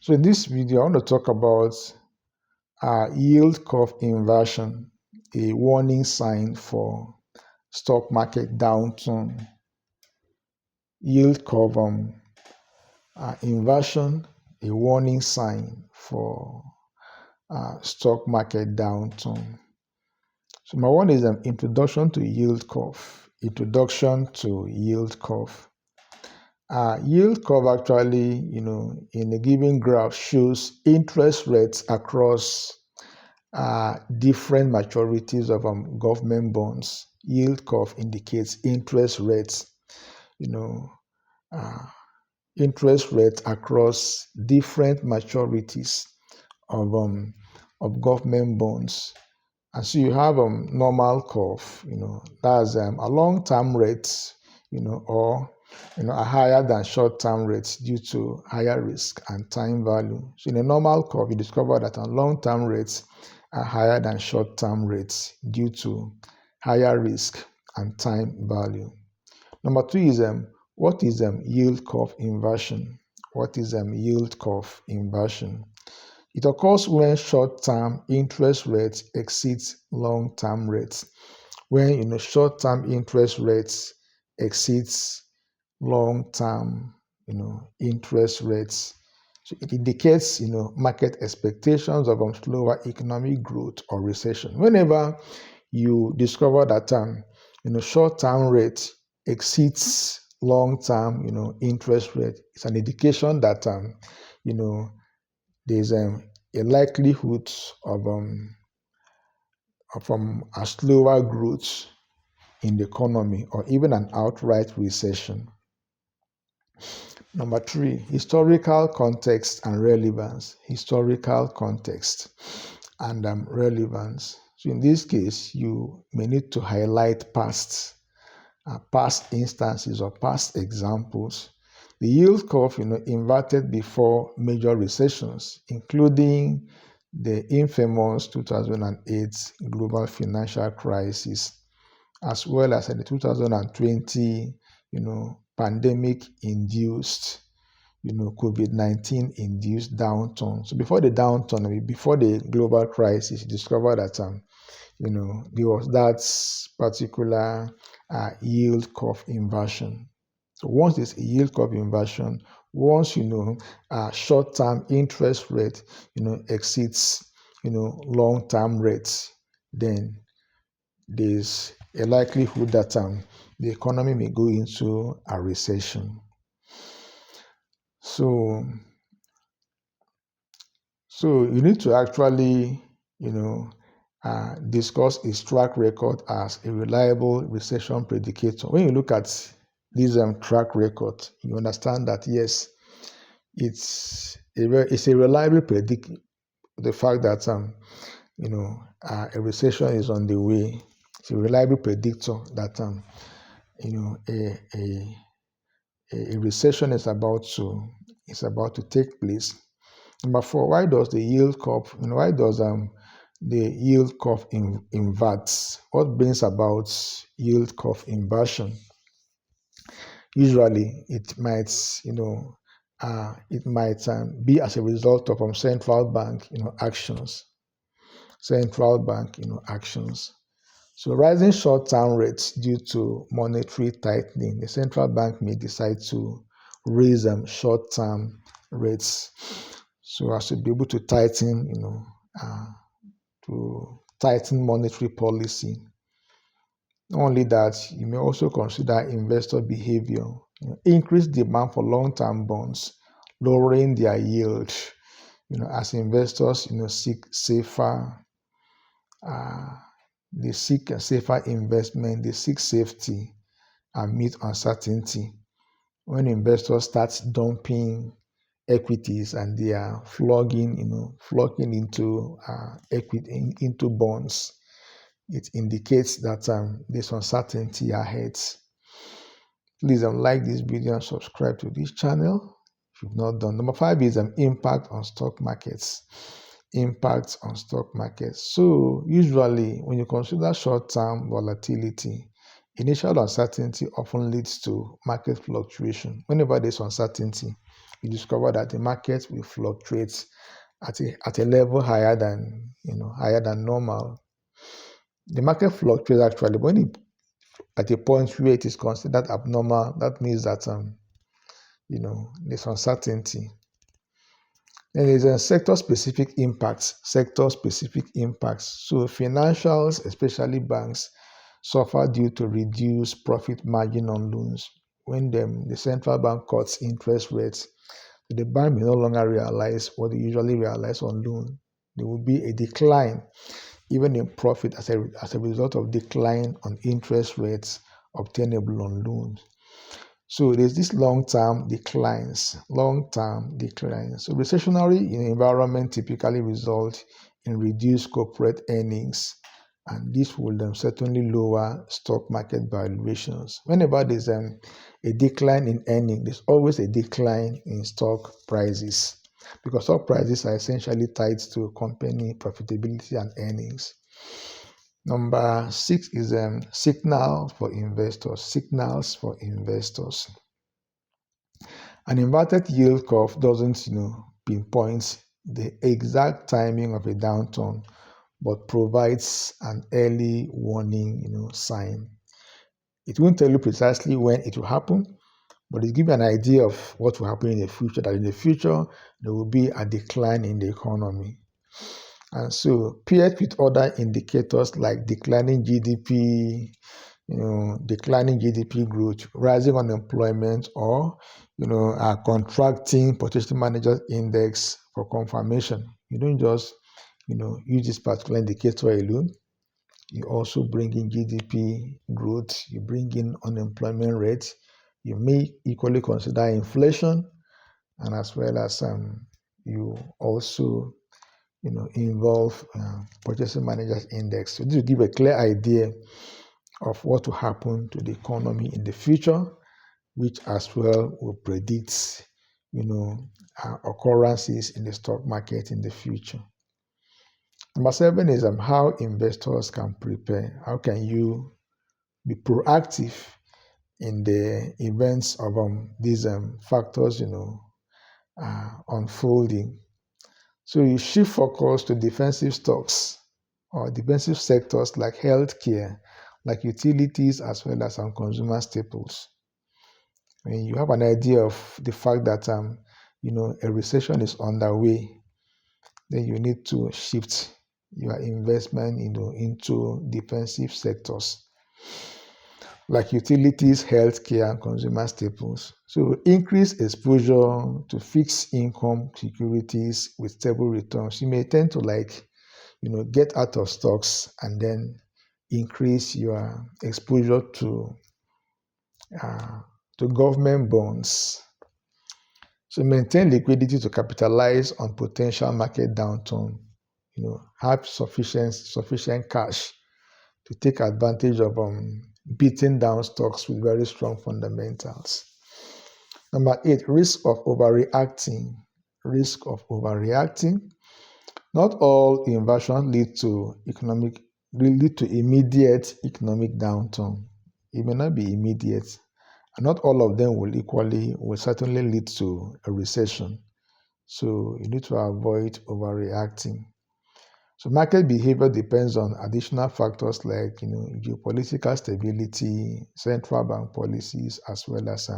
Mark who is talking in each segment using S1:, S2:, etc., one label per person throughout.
S1: So in this video, I want to talk about yield curve inversion, a warning sign for stock market downturn. Yield curve inversion, a warning sign for stock market downturn. So my one is an introduction to yield curve. Introduction to yield curve. Yield curve actually, in a given graph shows interest rates across different maturities of government bonds. Yield curve indicates interest rates, uh, interest rates across different maturities of government bonds. And so you have normal curve, that's a long-term rate, or are higher than short-term rates due to higher risk and time value. So in a normal curve, you discover that long-term rates are higher than short-term rates due to higher risk and time value. Number two is what is yield curve inversion? What is yield curve inversion? It occurs when short-term interest rates exceeds long-term rates. When short-term interest rates exceeds long-term interest rates. So it indicates market expectations of slower economic growth or recession. Whenever you discover that short-term rate exceeds long-term interest rate, it's an indication that there's a likelihood of a slower growth in the economy or even an outright recession. Number three, historical context and relevance. Historical context and relevance. So in this case, you may need to highlight past instances or past examples. The yield curve, inverted before major recessions, including the infamous 2008 global financial crisis, as well as the 2020, pandemic-induced, COVID-19 induced downturn. So before the downturn, before the global crisis, you discovered that there was that particular yield curve inversion. So once there's a yield curve inversion, once short-term interest rate exceeds long-term rates, then there's a likelihood that the economy may go into a recession. So you need to actually discuss its track record as a reliable recession predicator. When you look at this track record, you understand that yes, it's a reliable predict the fact that a recession is on the way. It's a reliable predictor that a recession is about to take place. Number four, why does the yield curve? Why does the yield curve inverts? What brings about yield curve inversion? Usually, it might be as a result of central bank actions. Central bank actions. So rising short-term rates due to monetary tightening, the central bank may decide to raise short-term rates so as to be able to tighten, monetary policy. Not only that, you may also consider investor behavior, increased demand for long-term bonds, lowering their yield, as investors, seek safer. They seek a safer investment, they seek safety and meet uncertainty. When investors start dumping equities and they are flocking into equity into bonds, it indicates that there's uncertainty ahead. Please like this video and subscribe to this channel if you've not done. Number five is impact on stock markets. Impact on stock markets. So usually when you consider short-term volatility, initial uncertainty often leads to market fluctuation. Whenever there's uncertainty, you discover that the market will fluctuate at a level higher than higher than normal. The market fluctuates actually when it at a point where it is considered abnormal. That means that there's uncertainty. Then there's a sector-specific impacts. Sector-specific impacts. So financials, especially banks, suffer due to reduced profit margin on loans. When the central bank cuts interest rates, the bank may no longer realize what they usually realize on loan. There will be a decline, even in profit, as a result of decline on interest rates obtainable on loans. So there's this long-term declines. So recessionary environment typically result in reduced corporate earnings, and this will certainly lower stock market valuations. Whenever there's a decline in earnings, there's always a decline in stock prices, because stock prices are essentially tied to company profitability and earnings. Number 6 is signals for investors. An inverted yield curve doesn't pinpoint the exact timing of a downturn, but provides an early warning sign. It won't tell you precisely when it will happen, but it gives you an idea of what will happen in the future, that in the future there will be a decline in the economy. And so paired with other indicators like declining GDP growth, rising unemployment, or a contracting purchasing managers index for confirmation. You don't just use this particular indicator alone. You also bring in GDP growth, you bring in unemployment rate, you may equally consider inflation, and as well as you also involve purchasing managers index. So this will give a clear idea of what will happen to the economy in the future, which as well will predict occurrences in the stock market in the future. Number 7 is how investors can prepare. How can you be proactive in the events of these factors unfolding? So you shift focus to defensive stocks or defensive sectors like healthcare, like utilities, as well as some consumer staples. When you have an idea of the fact that a recession is underway, then you need to shift your investment into defensive sectors like utilities, healthcare, and consumer staples. So increase exposure to fixed income securities with stable returns. You may tend to get out of stocks and then increase your exposure to government bonds. So maintain liquidity to capitalize on potential market downturn. Have sufficient cash to take advantage of beating down stocks with very strong fundamentals. Number 8, risk of overreacting. Not all inversions lead to immediate economic downturn. It may not be immediate, and not all of them will certainly lead to a recession. So you need to avoid overreacting. So market behavior depends on additional factors like geopolitical stability, central bank policies, as well as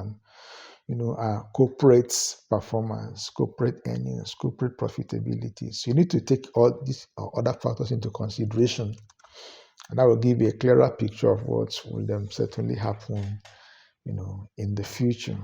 S1: corporate performance, corporate earnings, corporate profitability. So you need to take all these other factors into consideration, and that will give you a clearer picture of what will certainly happen in the future.